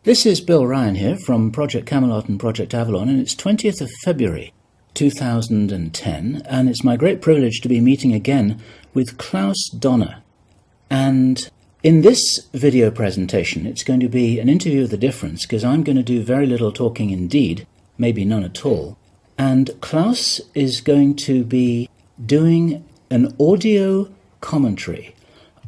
This is Bill Ryan here from Project Camelot and Project Avalon, and it's 20th of February 2010, and it's my great privilege to be meeting again with Klaus Dona. And in this video presentation, it's going to be an interview of the difference, because I'm going to do very little talking indeed, maybe none at all. And Klaus is going to be doing an audio commentary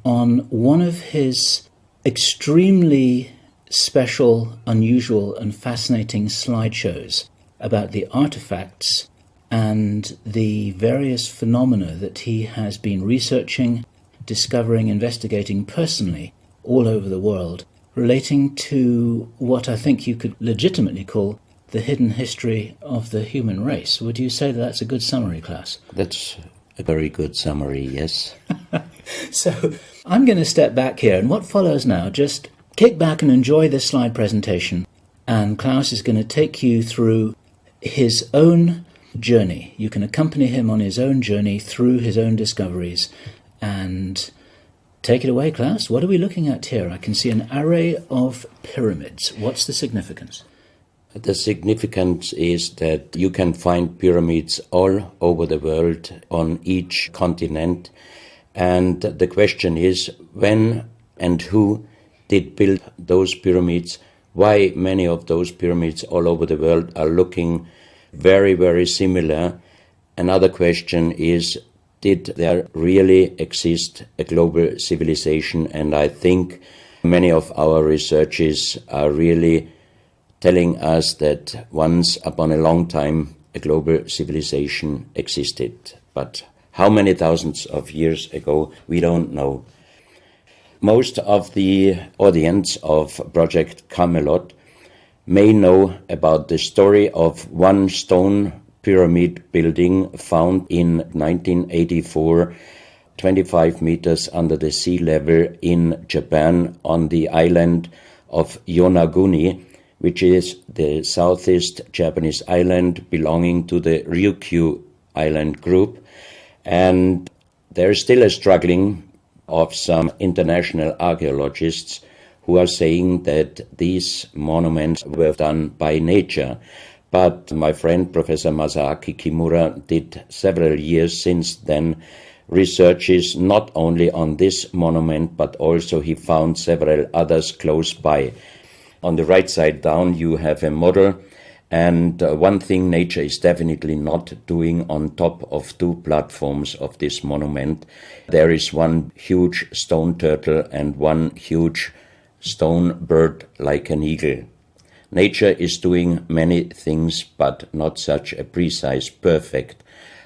on one of his extremely special, unusual and fascinating slideshows about the artifacts and the various phenomena that he has been researching, discovering, investigating personally all over the world, relating to what I think you could legitimately call the hidden history of the human race. Would you say that that's a good summary, Klaus? That's a very good summary, yes. So I'm going to step back here, and what follows now, just kick back and enjoy this slide presentation, and Klaus is going to take you through his own journey. You can accompany him on his own journey through his own discoveries. And take it away, Klaus. What are we looking at here? I can see an array of pyramids. What's the significance? The significance is that you can find pyramids all over the world on each continent. And the question is, when and who did build those pyramids? Why many of those pyramids all over the world are looking very, very similar? Another question is, did there really exist a global civilization? And I think many of our researches are really telling us that once upon a long time a global civilization existed. But how many thousands of years ago, we don't know. Most of the audience of Project Camelot may know about the story of one stone pyramid building found in 1984, 25 meters under the sea level in Japan on the island of Yonaguni, which is the southeast Japanese island belonging to the Ryukyu island group. And there is still a struggling of some international archaeologists who are saying that these monuments were done by nature. But my friend Professor Masaaki Kimura did several years since then researches not only on this monument, but also he found several others close by. On the right side down you have a model, and one thing nature is definitely not doing on top of two platforms of this monument. There is one huge stone turtle and one huge stone bird like an eagle. Nature is doing many things, but not such a precise, perfect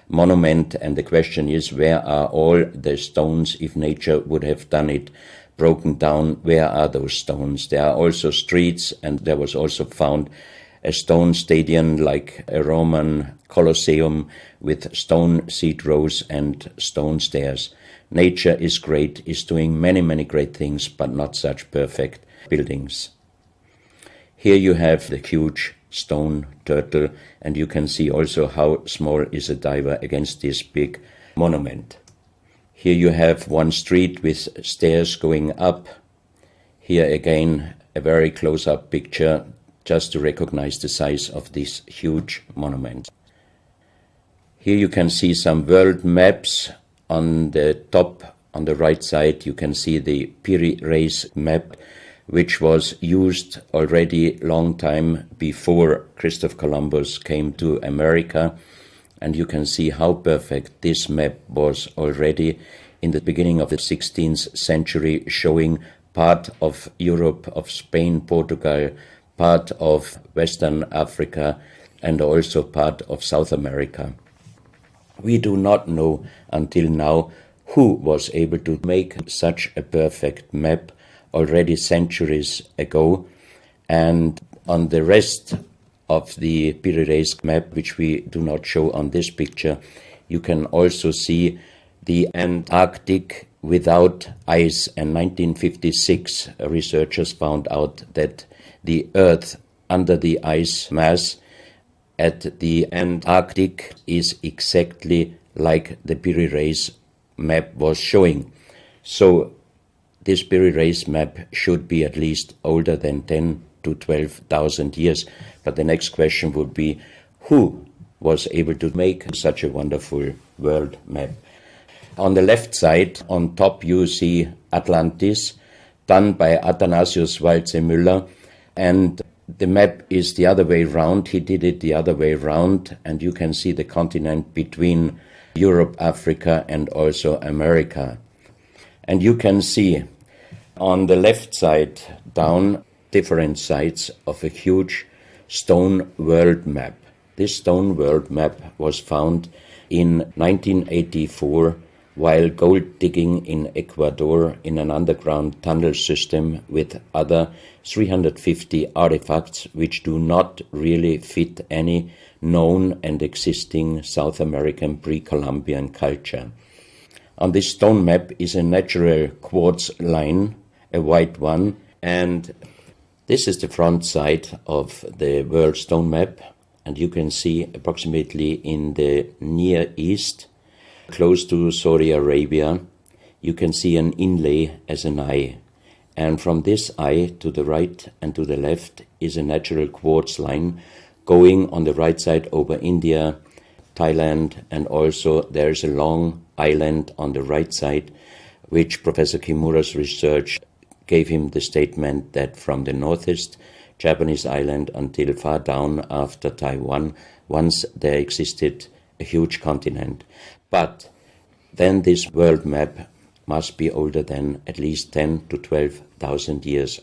monument. And the question is, where are all the stones? If nature would have done it broken down, where are those stones? There are also streets, and there was also found a stone stadium like a Roman Colosseum with stone seat rows and stone stairs. Nature is great, is doing many, many great things, but not such perfect buildings. Here you have the huge stone turtle, and you can see also how small is a diver against this big monument. Here you have one street with stairs going up. Here again a very close-up picture just to recognize the size of this huge monument. Here you can see some world maps. On the top, on the right side, you can see the Piri Reis map, which was used already long time before Christopher Columbus came to America. And you can see how perfect this map was already in the beginning of the 16th century, showing part of Europe, of Spain, Portugal, part of Western Africa, and also part of South America. We do not know until now who was able to make such a perfect map already centuries ago. And on the rest of the Piri Reis map, which we do not show on this picture, you can also see the Antarctic without ice. In 1956, researchers found out that the Earth under the ice mass at the Antarctic is exactly like the Piri Reis map was showing. So this Piri Reis map should be at least older than 10 to 12,000 years. But the next question would be, who was able to make such a wonderful world map? On the left side, on top, you see Atlantis, done by Athanasius Walzemüller, and the map is the other way round. He did it the other way round, and you can see the continent between Europe, Africa, and also America. And you can see on the left side down different sides of a huge stone world map. This stone world map was found in 1984 while gold digging in Ecuador in an underground tunnel system with other 350 artifacts which do not really fit any known and existing South American pre-Columbian culture. On this stone map is a natural quartz line, a white one, and this is the front side of the world stone map, and you can see approximately in the Near East, close to Saudi Arabia, you can see an inlay as an eye. And from this eye to the right and to the left is a natural quartz line going on the right side over India, Thailand, and also there's a long island on the right side, which Professor Kimura's research gave him the statement that from the northeast Japanese island until far down after Taiwan, once there existed a huge continent. But then this world map must be older than at least 10 to 12,000 years.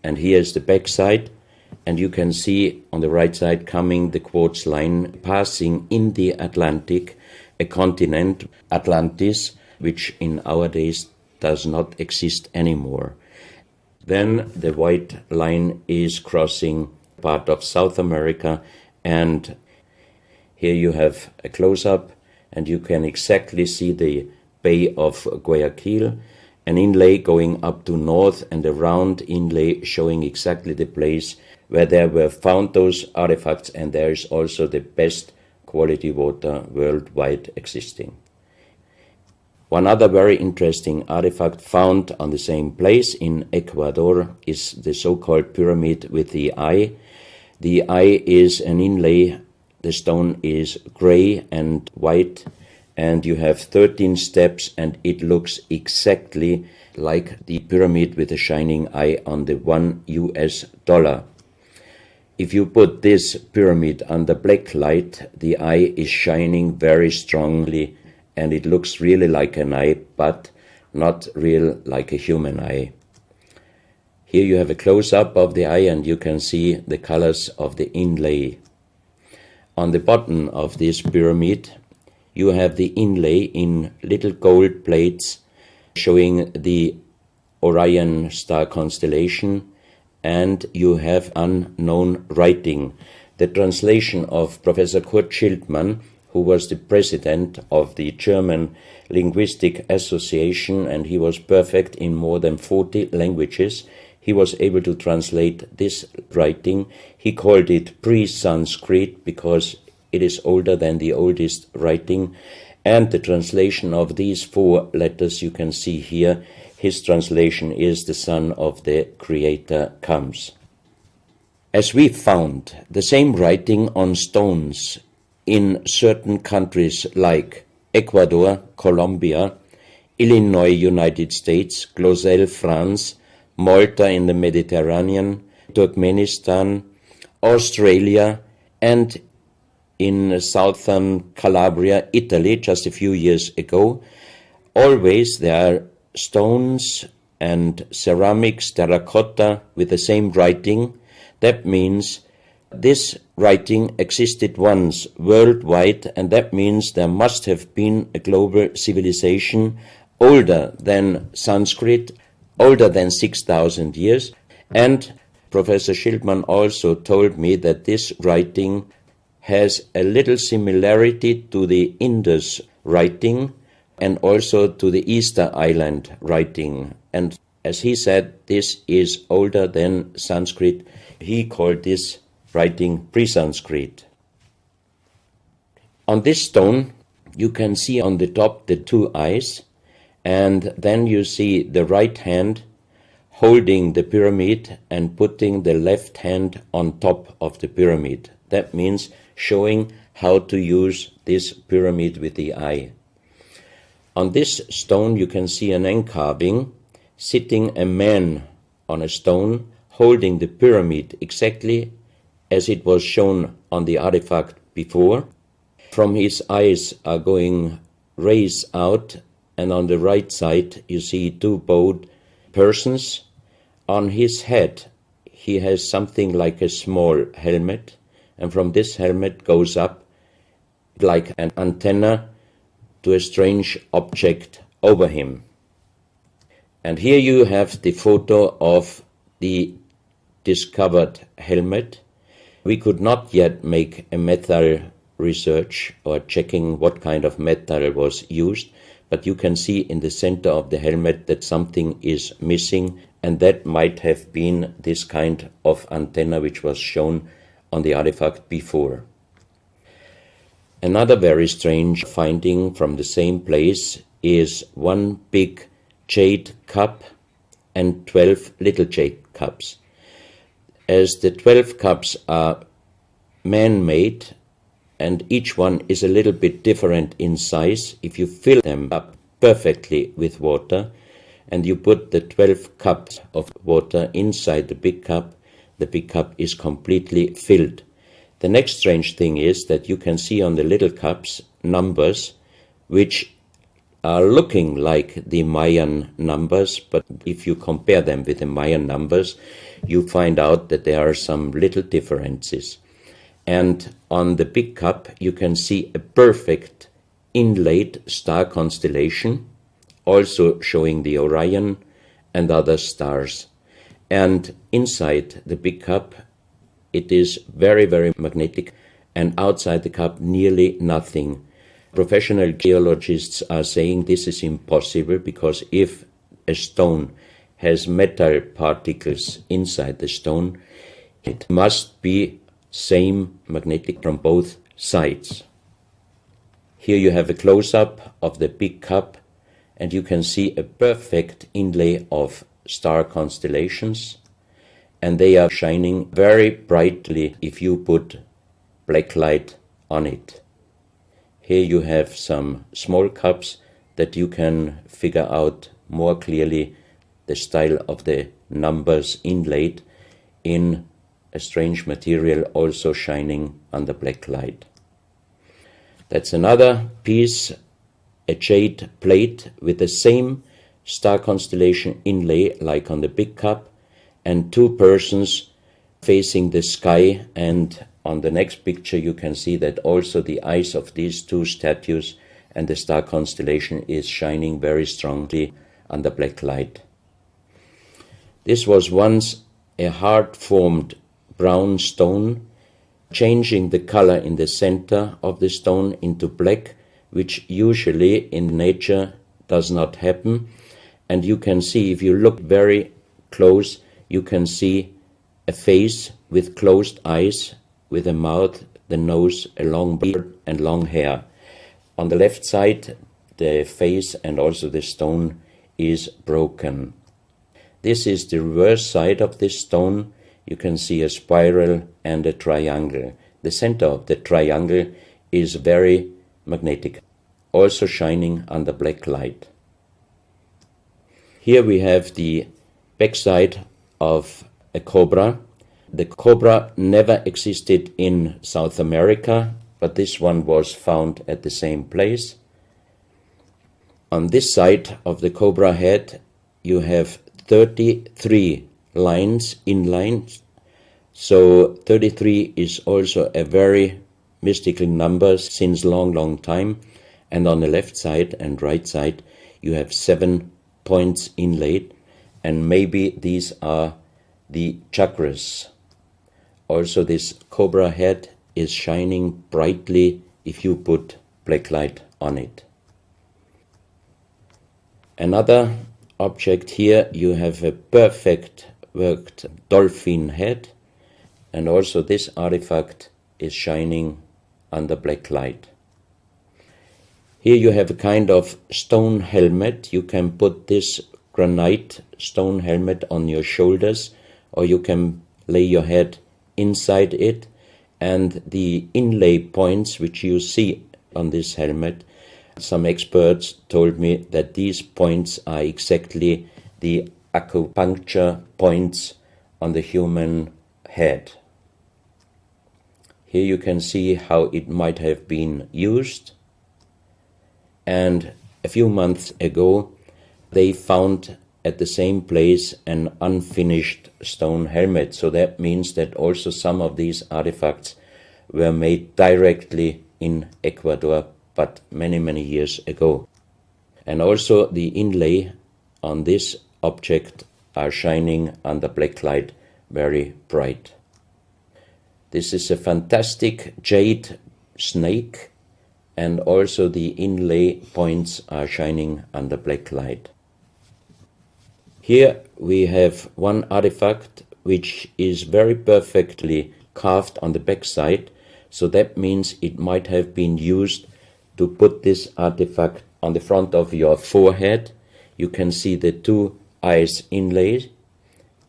And here is the back side, and you can see on the right side coming the quartz line passing in the Atlantic, a continent, Atlantis, which in our days does not exist anymore. Then the white line is crossing part of South America, and here you have a close-up, and you can exactly see the Bay of Guayaquil, an inlay going up to north, and a round inlay showing exactly the place where there were found those artifacts, and there is also the best quality water worldwide existing. One other very interesting artifact found on the same place in Ecuador is the so-called pyramid with the eye. The eye is an inlay. The stone is gray and white, and you have 13 steps, and it looks exactly like the pyramid with a shining eye on the $1. If you put this pyramid under black light, the eye is shining very strongly, and it looks really like an eye, but not real like a human eye. Here you have a close-up of the eye, and you can see the colors of the inlay. On the bottom of this pyramid, you have the inlay in little gold plates showing the Orion star constellation, and you have unknown writing. The translation of Professor Kurt Schildmann, who was the president of the German Linguistic Association, and he was perfect in more than 40 languages. He was able to translate this writing. He called it pre-Sanskrit because it is older than the oldest writing. And the translation of these 4 letters you can see here, his translation is "the Son of the Creator comes." As we found the same writing on stones in certain countries like Ecuador, Colombia, Illinois, United States, Clausel, France, Malta in the Mediterranean, Turkmenistan, Australia, and in southern Calabria, Italy, just a few years ago. Always there are stones and ceramics, terracotta, with the same writing. That means this writing existed once worldwide, and that means there must have been a global civilization older than Sanskrit, older than 6,000 years. And Professor Schildmann also told me that this writing has a little similarity to the Indus writing and also to the Easter Island writing. And as he said, this is older than Sanskrit. He called this writing pre-Sanskrit. On this stone, you can see on the top the 2 eyes, and then you see the right hand holding the pyramid and putting the left hand on top of the pyramid. That means showing how to use this pyramid with the eye. On this stone you can see an encarving, sitting a man on a stone holding the pyramid exactly as it was shown on the artifact before. From his eyes are going rays out, and on the right side you see two bowed persons. On his head he has something like a small helmet, and from this helmet goes up like an antenna to a strange object over him. And here you have the photo of the discovered helmet. We could not yet make a metal research or checking what kind of metal was used, but you can see in the center of the helmet that something is missing, and that might have been this kind of antenna which was shown on the artifact before. Another very strange finding from the same place is one big jade cup and 12 little jade cups. As the 12 cups are man-made and each one is a little bit different in size, if you fill them up perfectly with water and you put the 12 cups of water inside the big cup is completely filled. The next strange thing is that you can see on the little cups numbers which are looking like the Mayan numbers, but if you compare them with the Mayan numbers, you find out that there are some little differences. And on the big cup you can see a perfect inlaid star constellation, also showing the Orion and other stars. And inside the big cup it is very, very magnetic, and outside the cup nearly nothing. Professional geologists are saying this is impossible, because if a stone has metal particles inside the stone, it must be same magnetic from both sides. Here you have a close-up of the big cup, and you can see a perfect inlay of star constellations, and they are shining very brightly if you put black light on it. Here you have some small cups that you can figure out more clearly the style of the numbers inlaid in a strange material, also shining under black light. That's another piece, a jade plate with the same star constellation inlay like on the big cup, and two persons facing the sky, and on the next picture you can see that also the eyes of these two statues and the star constellation is shining very strongly under black light. This was once a hard-formed brown stone, changing the color in the center of the stone into black, which usually in nature does not happen. And you can see, if you look very close, you can see a face with closed eyes, with a mouth, the nose, a long beard and long hair. On the left side, the face and also the stone is broken. This is the reverse side of this stone. You can see a spiral and a triangle. The center of the triangle is very magnetic, also shining under black light. Here we have the backside of a cobra. The cobra never existed in South America, but this one was found at the same place. On this side of the cobra head you have 33 lines in lines. So 33 is also a very mystical number since long time. And on the left side and right side you have 7 points inlaid, and maybe these are the chakras. Also this cobra head is shining brightly if you put black light on it. Another object here, you have a perfect worked dolphin head, and also this artifact is shining under black light. Here you have a kind of stone helmet. You can put this granite stone helmet on your shoulders, or you can lay your head inside it, and the inlay points which you see on this helmet, some experts told me that these points are exactly the acupuncture points on the human head. Here you can see how it might have been used, and a few months ago they found at the same place an unfinished stone helmet. So that means that also some of these artifacts were made directly in Ecuador, but many, many years ago. And also the inlay on this object are shining under black light very bright. This is a fantastic jade snake, and also the inlay points are shining under black light. Here we have one artifact which is very perfectly carved on the back side, so that means it might have been used to put this artifact on the front of your forehead. You can see the two eyes inlaid,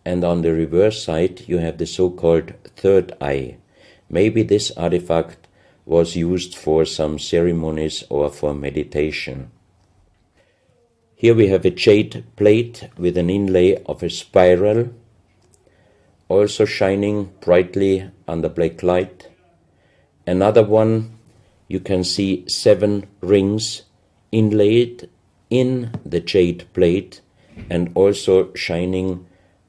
and on the reverse side you have the so-called third eye. Maybe this artifact was used for some ceremonies or for meditation. Here we have a jade plate with an inlay of a spiral, also shining brightly under black light. Another one, you can see 7 rings inlaid in the jade plate and also shining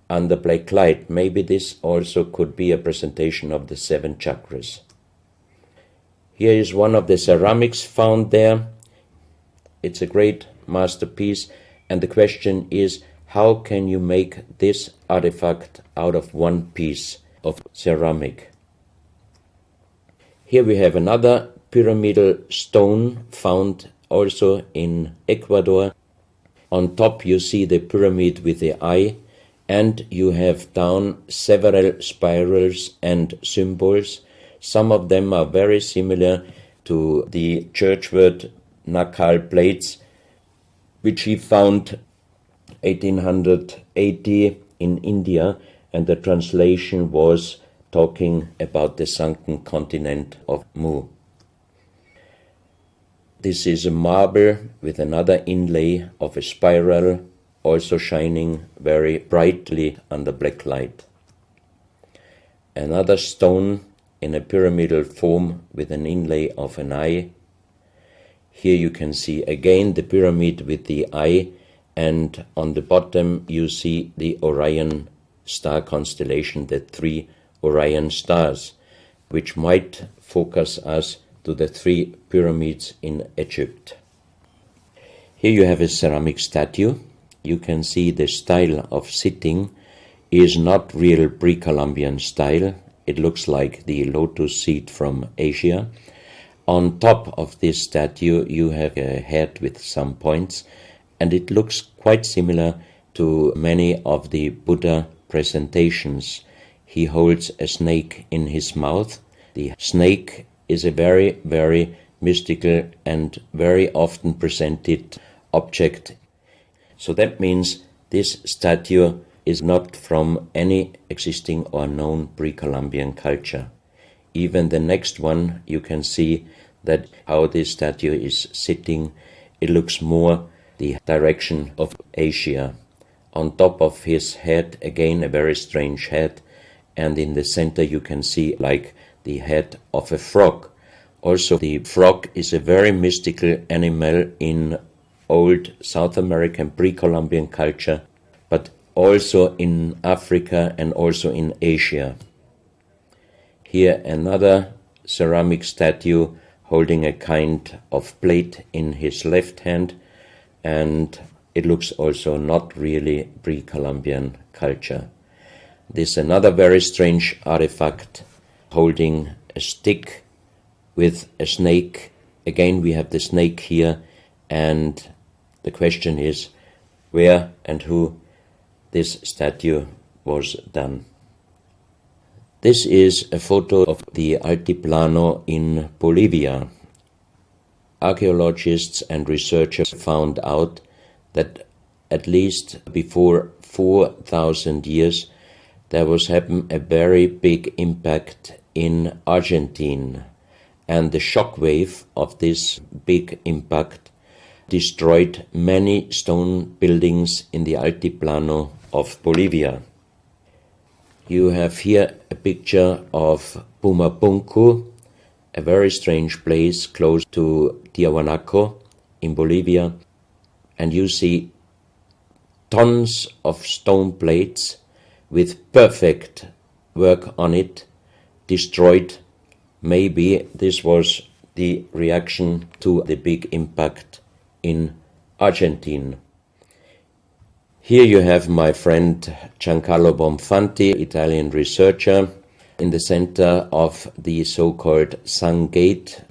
under black light. Maybe this also could be a presentation of the 7 chakras. Here is one of the ceramics found there. It's a great masterpiece, and the question is, how can you make this artifact out of one piece of ceramic? Here we have another pyramidal stone found also in Ecuador. On top you see the pyramid with the eye, and you have down several spirals and symbols. Some of them are very similar to the churchward Nakal plates, which he found 1880 in India, and the translation was talking about the sunken continent of Mu. This is a marble with another inlay of a spiral, also shining very brightly under black light. Another stone in a pyramidal form with an inlay of an eye. Here you can see again the pyramid with the eye, and on the bottom you see the Orion star constellation, the 3 Orion stars, which might focus us to the 3 pyramids in Egypt. Here you have a ceramic statue. You can see the style of sitting is not real pre-Columbian style. It looks like the lotus seat from Asia. On top of this statue you have a head with some points, and it looks quite similar to many of the Buddha presentations. He holds a snake in his mouth. The snake is a very, very mystical and very often presented object. So that means this statue is not from any existing or known pre-Columbian culture. Even the next one, you can see that how this statue is sitting, it looks more the direction of Asia. On top of his head, again a very strange head, and in the center you can see like the head of a frog. Also the frog is a very mystical animal in old South American pre-Columbian culture, but also in Africa and also in Asia. Here another ceramic statue holding a kind of plate in his left hand, and it looks also not really pre-Columbian culture. This is another very strange artifact holding a stick with a snake. Again we have the snake here, and the question is where and who this statue was done. This is a photo of the Altiplano in Bolivia. Archaeologists and researchers found out that at least before 4,000 years, there was happened a very big impact in Argentina, and the shock wave of this big impact destroyed many stone buildings in the Altiplano of Bolivia. You have here a picture of Pumapunku, a very strange place close to Tiahuanaco in Bolivia, and you see tons of stone plates with perfect work on it, destroyed. Maybe this was the reaction to the big impact in Argentina. Here you have my friend Giancarlo Bonfanti, Italian researcher, in the center of the so-called Sun Gate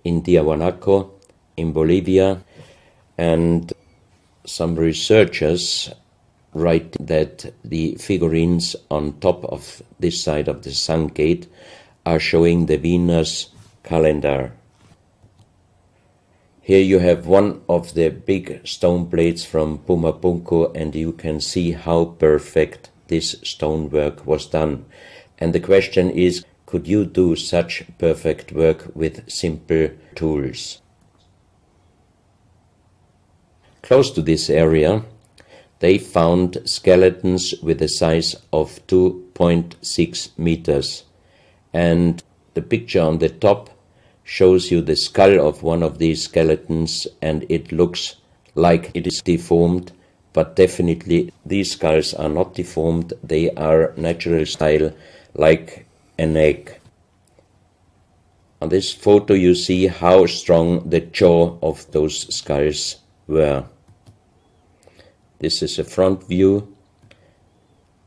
in Tiahuanaco in Bolivia, and some researchers write that the figurines on top of this side of the Sun Gate are showing the Venus calendar. Here you have one of the big stone plates from Pumapunku, and you can see how perfect this stonework was done. And the question is, could you do such perfect work with simple tools? Close to this area, they found skeletons with a size of 2.6 meters. And the picture on the top shows you the skull of one of these skeletons, and it looks like it is deformed, but definitely these skulls are not deformed. They are natural style, like an egg. On this photo you see how strong the jaw of those skulls were. This is a front view,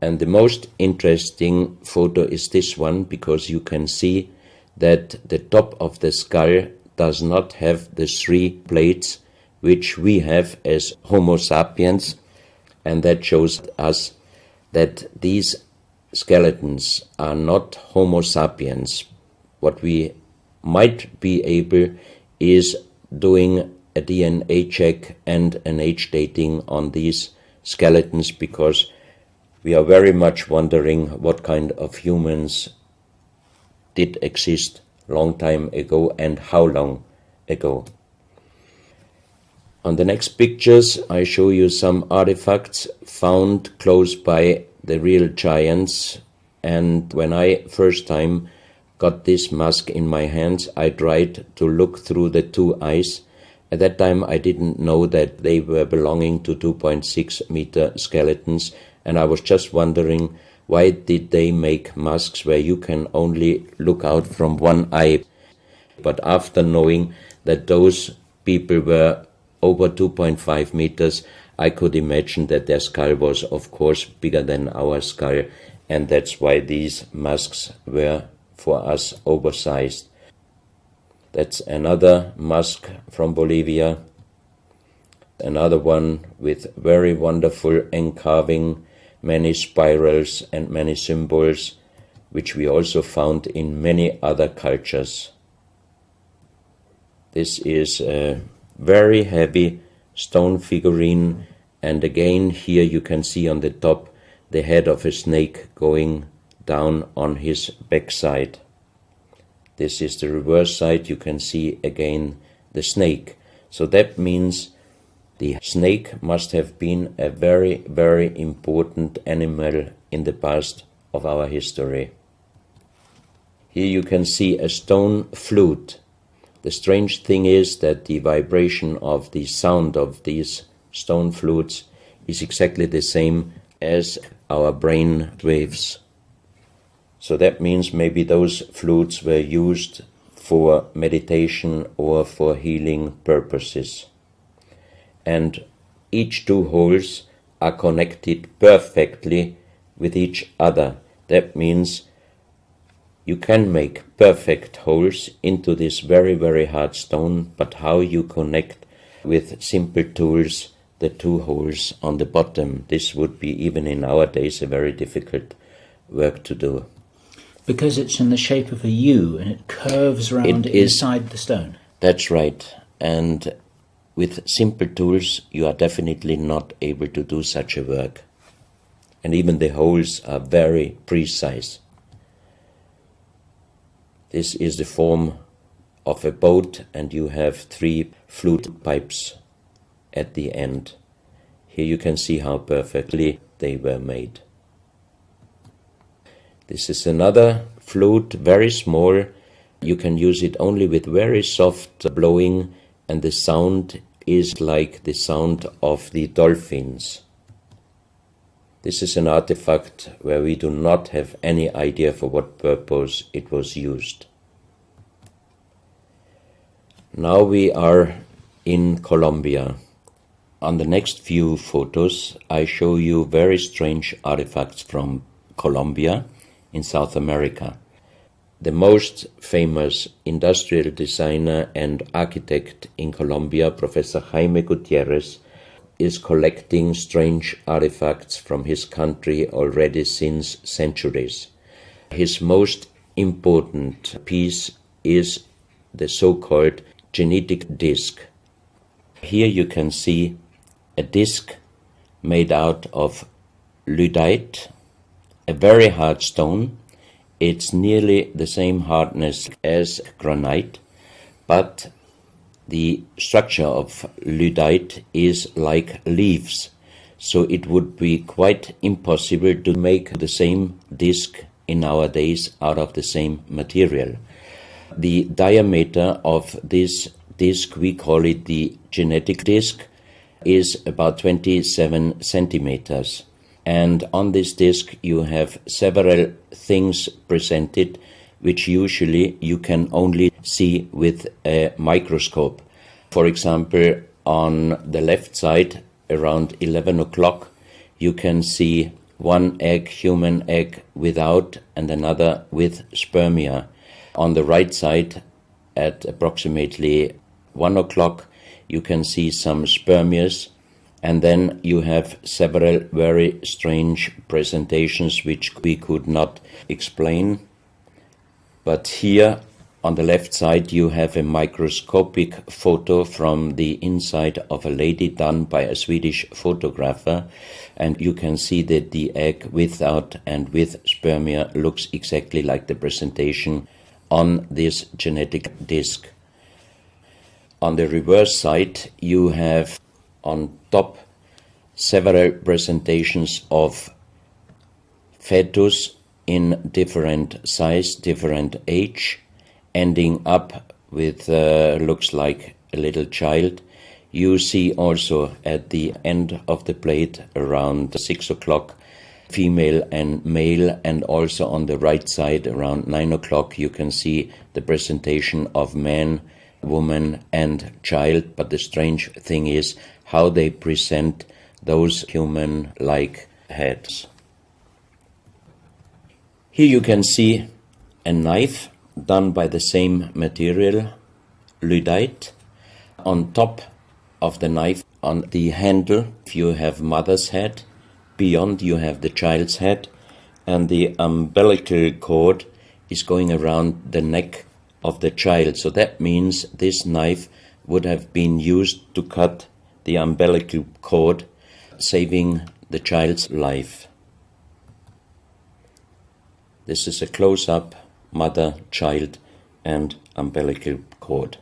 and the most interesting photo is this one, because you can see that the top of the skull does not have the 3 plates which we have as Homo sapiens, and that shows us that these skeletons are not Homo sapiens. What we might be able is doing a DNA check and an age dating on these skeletons, because we are very much wondering what kind of humans did exist long time ago and how long ago. On the next pictures I show you some artifacts found close by the real giants, and when I first time got this mask in my hands, I tried to look through the 2 eyes. At that time I didn't know that they were belonging to 2.6 meter skeletons, and I was just wondering, why did they make masks where you can only look out from one eye? But after knowing that those people were over 2.5 meters, I could imagine that their skull was of course bigger than our skull, and that's why these masks were for us oversized. That's another mask from Bolivia, another one with very wonderful encarving, many spirals and many symbols, which we also found in many other cultures. This is a very heavy stone figurine, and again here you can see on the top the head of a snake going down on his backside. This is the reverse side. You can see again the snake. So that means the snake must have been a very, very important animal in the past of our history. Here you can see a stone flute. The strange thing is that the vibration of the sound of these stone flutes is exactly the same as our brain waves. So that means maybe those flutes were used for meditation or for healing purposes. And each 2 holes are connected perfectly with each other. That means you can make perfect holes into this very, very hard stone, but how you connect with simple tools the 2 holes on the bottom, this would be, even in our days, a very difficult work to do. Because it's in the shape of a U and it curves around inside the stone. That's right. And with simple tools, you are definitely not able to do such a work. And even the holes are very precise. This is the form of a boat, and you have 3 flute pipes at the end. Here you can see how perfectly they were made. This is another flute, very small. You can use it only with very soft blowing, and the sound is like the sound of the dolphins. This is an artifact where we do not have any idea for what purpose it was used. Now we are in Colombia. On the next few photos, I show you very strange artifacts from Colombia in South America. The most famous industrial designer and architect in Colombia, Professor Jaime Gutierrez, is collecting strange artifacts from his country already since centuries. His most important piece is the so-called genetic disc. Here you can see a disc made out of lyddite, a very hard stone. It's nearly the same hardness as granite, but the structure of lyddite is like leaves, so it would be quite impossible to make the same disc in our days out of the same material. The diameter of this disc, we call it the genetic disc, is about 27 centimeters. And on this disc you have several things presented which usually you can only see with a microscope. For example, on the left side, around 11 o'clock, you can see one egg, human egg, without and another with spermia. On the right side, at approximately 1 o'clock, you can see some spermias, and then you have several very strange presentations which we could not explain. But here on the left side you have a microscopic photo from the inside of a lady done by a Swedish photographer, and you can see that the egg without and with spermia looks exactly like the presentation on this genetic disc. On the reverse side you have on top several presentations of fetus in different size, different age, ending up with looks like a little child. You see also at the end of the plate around 6 o'clock female and male, and also on the right side around 9 o'clock you can see the presentation of man, woman and child. But the strange thing is how they present those human-like heads. Here you can see a knife done by the same material, lyddite. On top of the knife, on the handle, you have mother's head. Beyond you have the child's head, and the umbilical cord is going around the neck of the child. So that means this knife would have been used to cut the umbilical cord, saving the child's life. This is a close-up mother, child, and umbilical cord.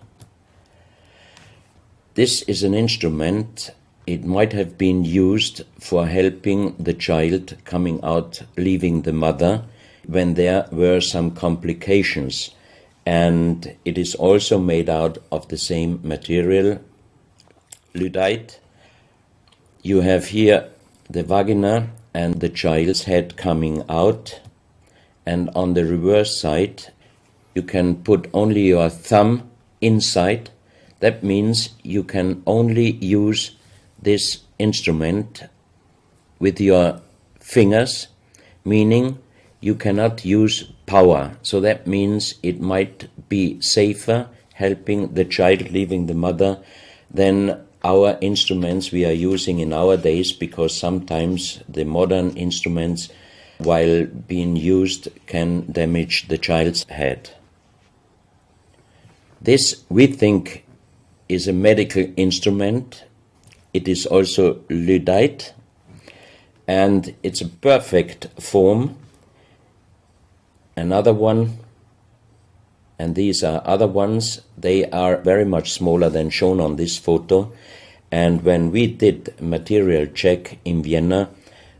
This is an instrument. It might have been used for helping the child coming out, leaving the mother, when there were some complications. And it is also made out of the same material, lyddite. You have here the vagina and the child's head coming out. And on the reverse side, you can put only your thumb inside. That means you can only use this instrument with your fingers, meaning you cannot use power. So that means it might be safer helping the child leaving the mother than our instruments we are using in our days, because sometimes the modern instruments, while being used, can damage the child's head. This, we think, is a medical instrument. It is also lyddite, and it's a perfect form. Another one, and these are other ones, they are very much smaller than shown on this photo. And when we did a material check in Vienna,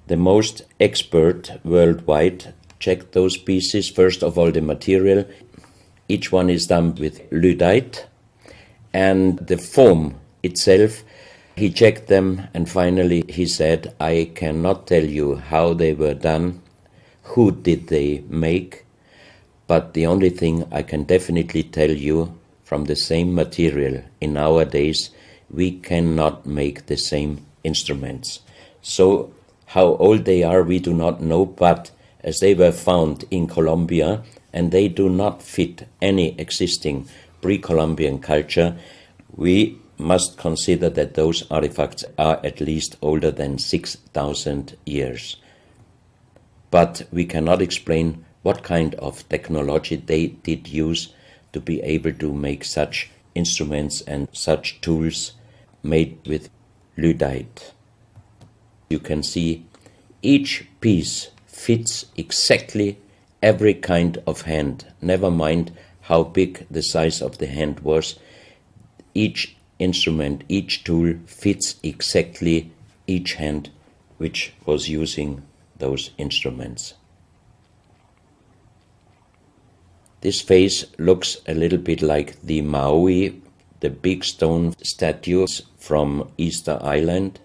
the most expert worldwide checked those pieces. First of all, the material. Each one is done with lyddite, and the form itself, he checked them, and finally he said, I cannot tell you how they were done, who did they make, but the only thing I can definitely tell you, from the same material in nowadays, we cannot make the same instruments. So how old they are, we do not know, but as they were found in Colombia, and they do not fit any existing pre-Columbian culture, we must consider that those artifacts are at least older than 6,000 years. But we cannot explain what kind of technology they did use to be able to make such instruments and such tools made with lyddite. You can see each piece fits exactly every kind of hand, never mind how big the size of the hand was. Each instrument, each tool fits exactly each hand which was using those instruments. This face looks a little bit like the Maui, the big stone statues from Easter Island.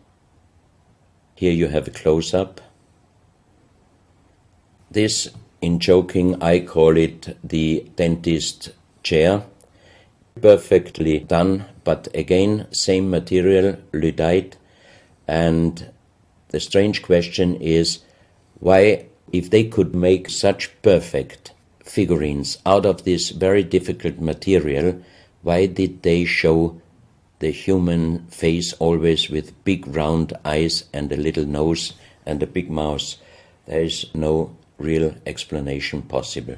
Here you have a close-up. This, in joking, I call it the dentist chair. Perfectly done, but again, same material, lyddite. And the strange question is, why, if they could make such perfect figurines out of this very difficult material, why did they show the human face always with big round eyes and a little nose and a big mouth? There is no real explanation possible.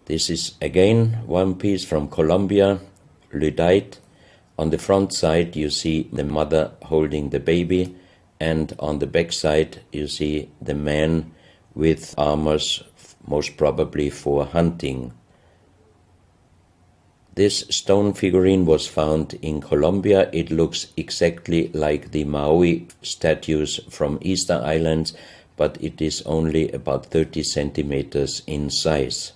This is again one piece from Colombia, lyddite. On the front side you see the mother holding the baby, and on the back side you see the man with armors, most probably for hunting. This stone figurine was found in Colombia. It looks exactly like the Maui statues from Easter Islands, but it is only about 30 centimeters in size.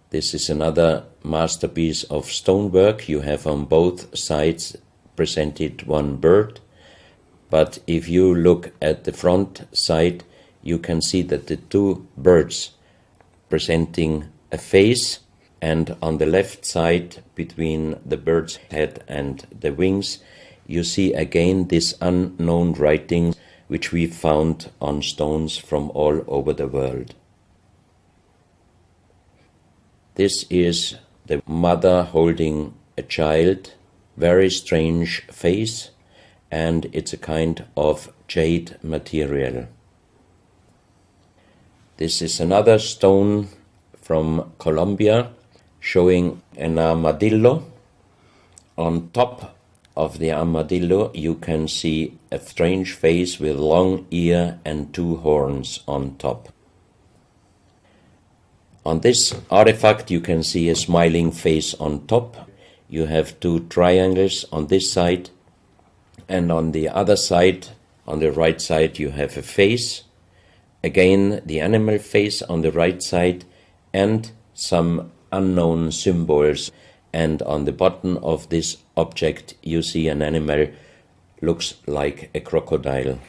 This is another masterpiece of stonework. You have on both sides presented one bird, but if you look at the front side, you can see that the two birds presenting a face, and on the left side, between the bird's head and the wings, you see again this unknown writing which we found on stones from all over the world. This is the mother holding a child, very strange face, and it's a kind of jade material. This is another stone from Colombia showing an armadillo. On top of the armadillo you can see a strange face with long ear and two horns on top. On this artifact you can see a smiling face on top. You have two triangles on this side, and on the other side, on the right side, you have a face. Again, the animal face on the right side, and some unknown symbols. And on the bottom of this object you see an animal, looks like a crocodile.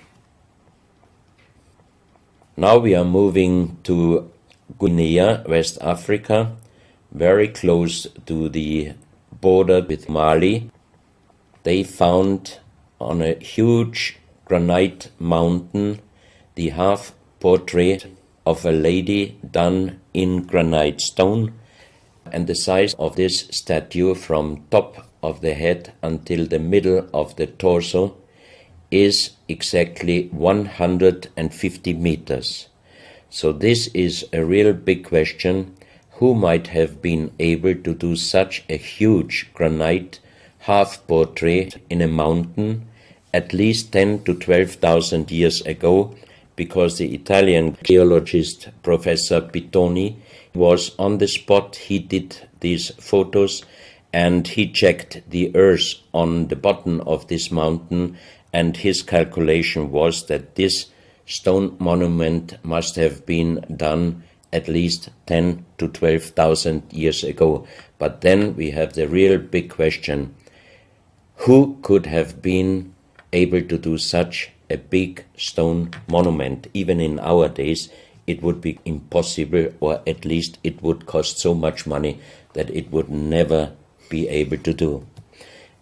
Now we are moving to Guinea, West Africa, very close to the border with Mali. They found on a huge granite mountain the half portrait of a lady done in granite stone, and the size of this statue from top of the head until the middle of the torso is exactly 150 meters. So this is a real big question. who might have been able to do such a huge granite half-portrait in a mountain at least 10 to 12,000 years ago, because the Italian geologist Professor Pittoni was on the spot. He did these photos and he checked the earth on the bottom of this mountain, and his calculation was that this stone monument must have been done at least 10 to 12,000 years ago. But then we have the real big question: who could have been able to do such a big stone monument? Even in our days, it would be impossible, or at least it would cost so much money that it would never be able to do.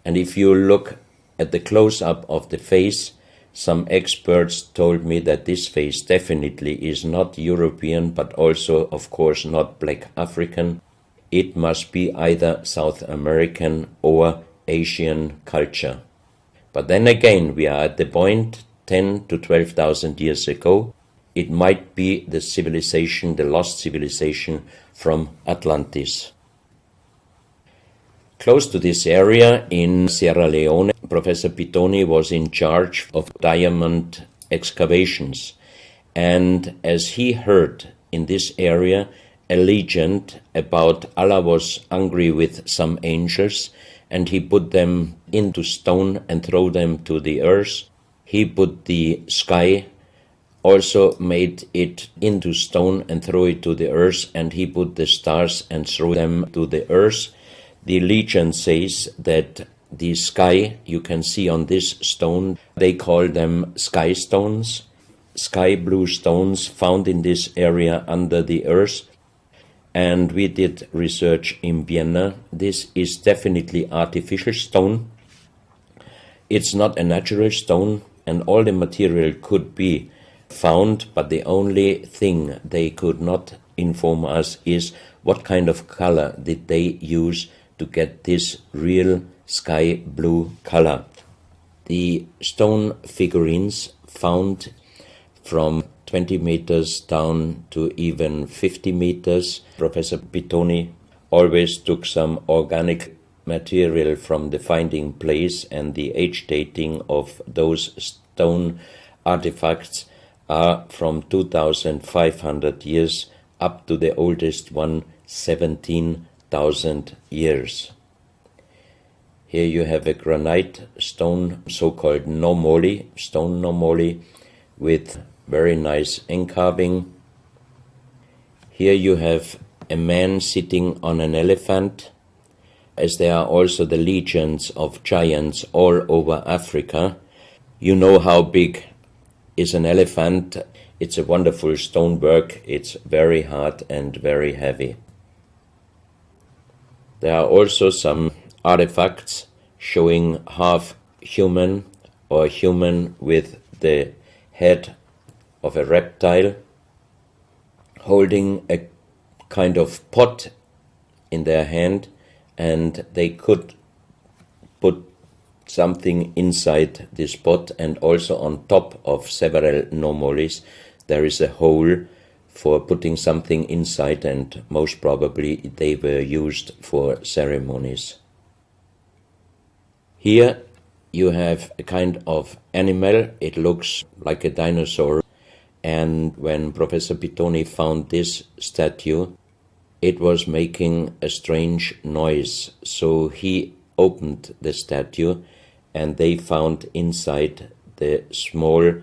And if you look at the close-up of the face, some experts told me that this face definitely is not European, but also, of course, not Black African. It must be either South American or Asian culture. But then again, we are at the point 10 to 12,000 years ago. It might be the civilization, the lost civilization from Atlantis. Close to this area in Sierra Leone, Professor Pittoni was in charge of diamond excavations. And as he heard in this area a legend about Allah was angry with some angels, and he put them into stone and throw them to the earth. He put the sky, also made it into stone and throw it to the earth, and he put the stars and throw them to the earth. The legend says that the sky, you can see on this stone, they call them sky stones, sky blue stones found in this area under the earth. And we did research in Vienna. This is definitely artificial stone. It's not a natural stone, and all the material could be found, but the only thing they could not inform us is what kind of color did they use to get this real sky blue color. The stone figurines found from 20 meters down to even 50 meters. Professor Pittoni always took some organic material from the finding place, and the age dating of those stone artifacts are from 2,500 years up to the oldest one, 17,000 years. Here you have a granite stone, so-called nomoli, stone nomoli, with very nice encarving. Here you have a man sitting on an elephant, as there are also the legends of giants all over Africa. You know how big is an elephant. It's a wonderful stonework. It's very hard and very heavy. There are also some artifacts showing half human or human with the head of a reptile, holding a kind of pot in their hand, and they could put something inside this pot, and also on top of several nomolis there is a hole for putting something inside, and most probably they were used for ceremonies. Here you have a kind of animal. It looks like a dinosaur. And when Professor Pittoni found this statue, it was making a strange noise. So he opened the statue, and they found inside the small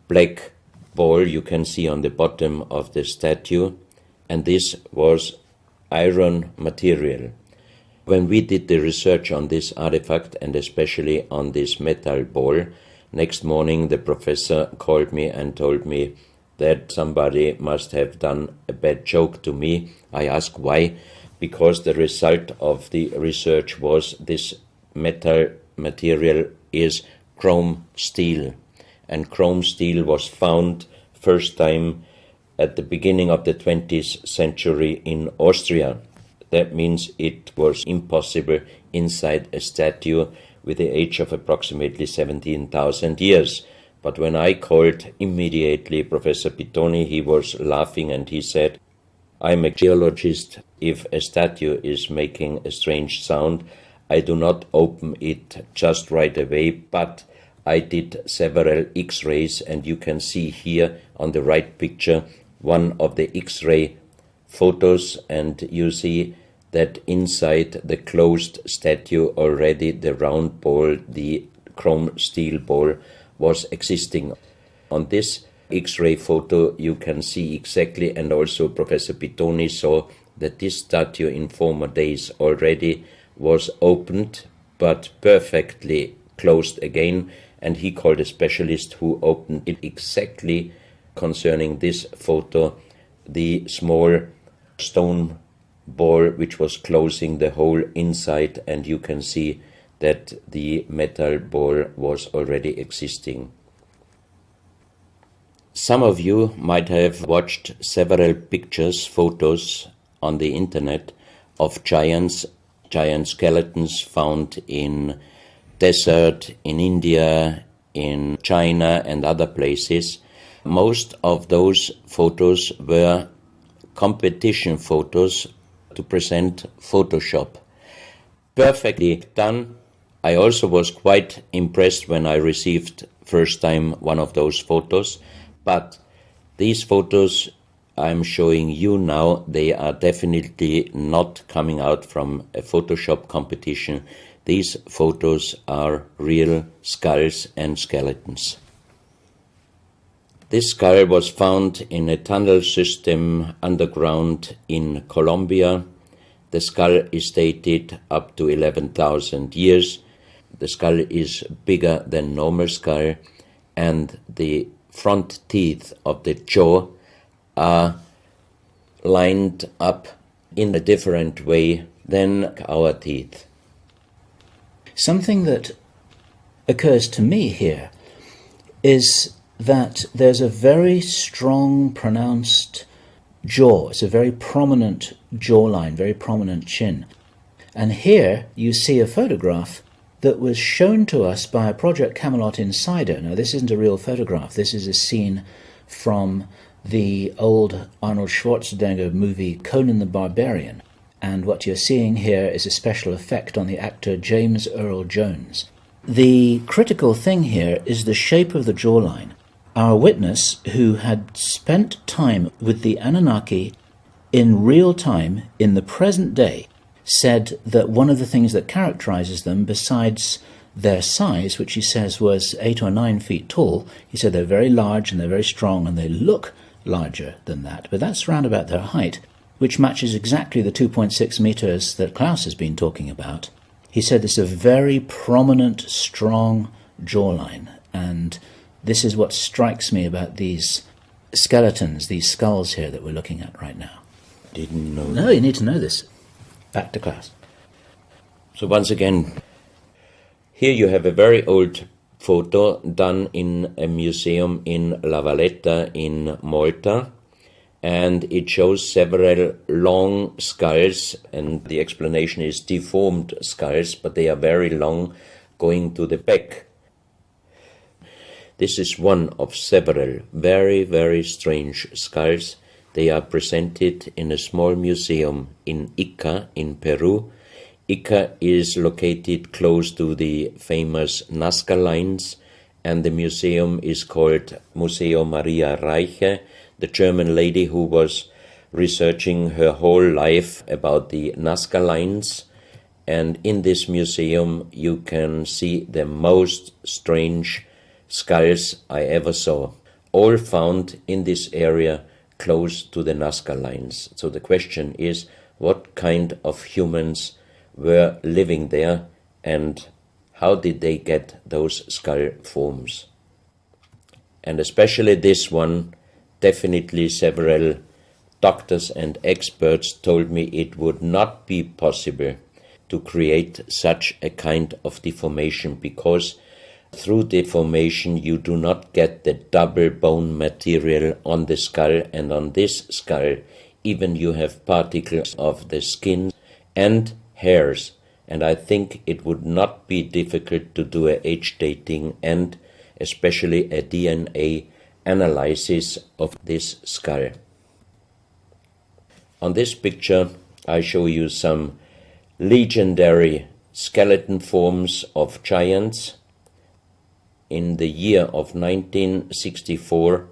black ball you can see on the bottom of the statue, and this was iron material. When we did the research on this artifact, and especially on this metal ball, next morning the professor called me and told me that somebody must have done a bad joke to me. I asked why, because the result of the research was this metal material is chrome steel, and chrome steel was found first time at the beginning of the 20th century in Austria. That means it was impossible inside a statue with the age of approximately 17,000 years. But when I called immediately Professor Pittoni, he was laughing and he said, I'm a geologist. If a statue is making a strange sound, I do not open it just right away, but I did several X-rays, and you can see here on the right picture one of the X-ray photos, and you see that inside the closed statue already the round ball, the chrome steel ball, was existing. On this X-ray photo you can see exactly, and also Professor Pittoni saw that this statue in former days already was opened but perfectly closed again, and he called a specialist who opened it exactly concerning this photo, the small stone ball which was closing the hole inside, and you can see that the metal ball was already existing. Some of you might have watched several pictures, photos on the internet of giant skeletons found in desert, in India, in China and other places. Most of those photos were competition photos to present Photoshop. Perfectly done. I also was quite impressed when I received first time one of those photos, but these photos I'm showing you now, they are definitely not coming out from a Photoshop competition. These photos are real skulls and skeletons. This skull was found in a tunnel system underground in Colombia. The skull is dated up to 11,000 years. The skull is bigger than normal skull, and the front teeth of the jaw are lined up in a different way than our teeth. Something that occurs to me here is that there's a very strong, pronounced jaw. It's a very prominent jawline, very prominent chin. And here you see a photograph that was shown to us by a Project Camelot insider. Now, this isn't a real photograph. This is a scene from the old Arnold Schwarzenegger movie Conan the Barbarian. And what you're seeing here is a special effect on the actor James Earl Jones. The critical thing here is the shape of the jawline. Our witness, who had spent time with the Anunnaki in real time, in the present day, said that one of the things that characterizes them, besides their size, which he says was 8 or 9 feet tall, he said they're very large and they're very strong and they look larger than that. But that's round about their height, which matches exactly the 2.6 meters that Klaus has been talking about. He said this is a very prominent, strong jawline, and this is what strikes me about these skeletons, these skulls here that we're looking at right now. Didn't know that. No, you need to know this. Back to Klaus. So once again, here you have a very old photo done in a museum in La Valletta in Malta, and it shows several long skulls, and the explanation is deformed skulls, but they are very long, going to the back. This is one of several very, very strange skulls. They are presented in a small museum in Ica in Peru. Ica is located close to the famous Nazca lines, and the museum is called Museo Maria Reiche, the German lady who was researching her whole life about the Nazca lines. And in this museum you can see the most strange skulls I ever saw, all found in this area close to the Nazca lines. So the question is, what kind of humans were living there, and how did they get those skull forms? And especially this one, definitely several doctors and experts told me it would not be possible to create such a kind of deformation, because through deformation you do not get the double bone material on the skull, and on this skull even you have particles of the skin and hairs, and I think it would not be difficult to do a age dating and especially a DNA analysis of this skull. On this picture, I show you some legendary skeleton forms of giants. In the year of 1964,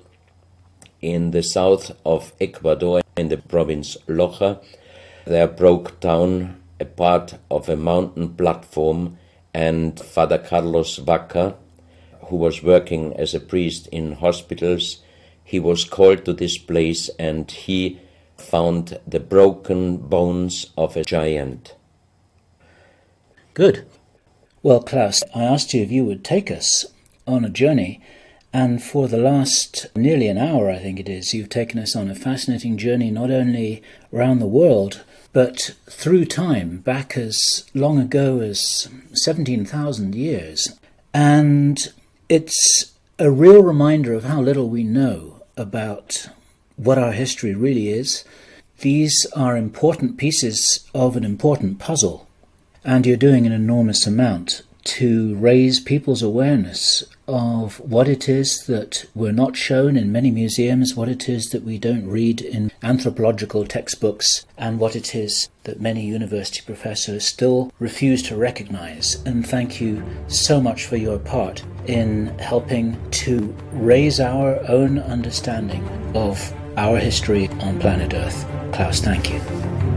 in the south of Ecuador, in the province Loja, there broke down a part of a mountain platform, and Father Carlos Vaca, who was working as a priest in hospitals, he was called to this place and he found the broken bones of a giant. Good. Well, Klaus, I asked you if you would take us on a journey, and for the last nearly an hour, I think it is, you've taken us on a fascinating journey not only around the world, but through time, back as long ago as 17,000 years. And it's a real reminder of how little we know about what our history really is. These are important pieces of an important puzzle, and you're doing an enormous amount to raise people's awareness of what it is that we're not shown in many museums, what it is that we don't read in anthropological textbooks, and what it is that many university professors still refuse to recognize. And thank you so much for your part in helping to raise our own understanding of our history on planet Earth. Klaus, thank you.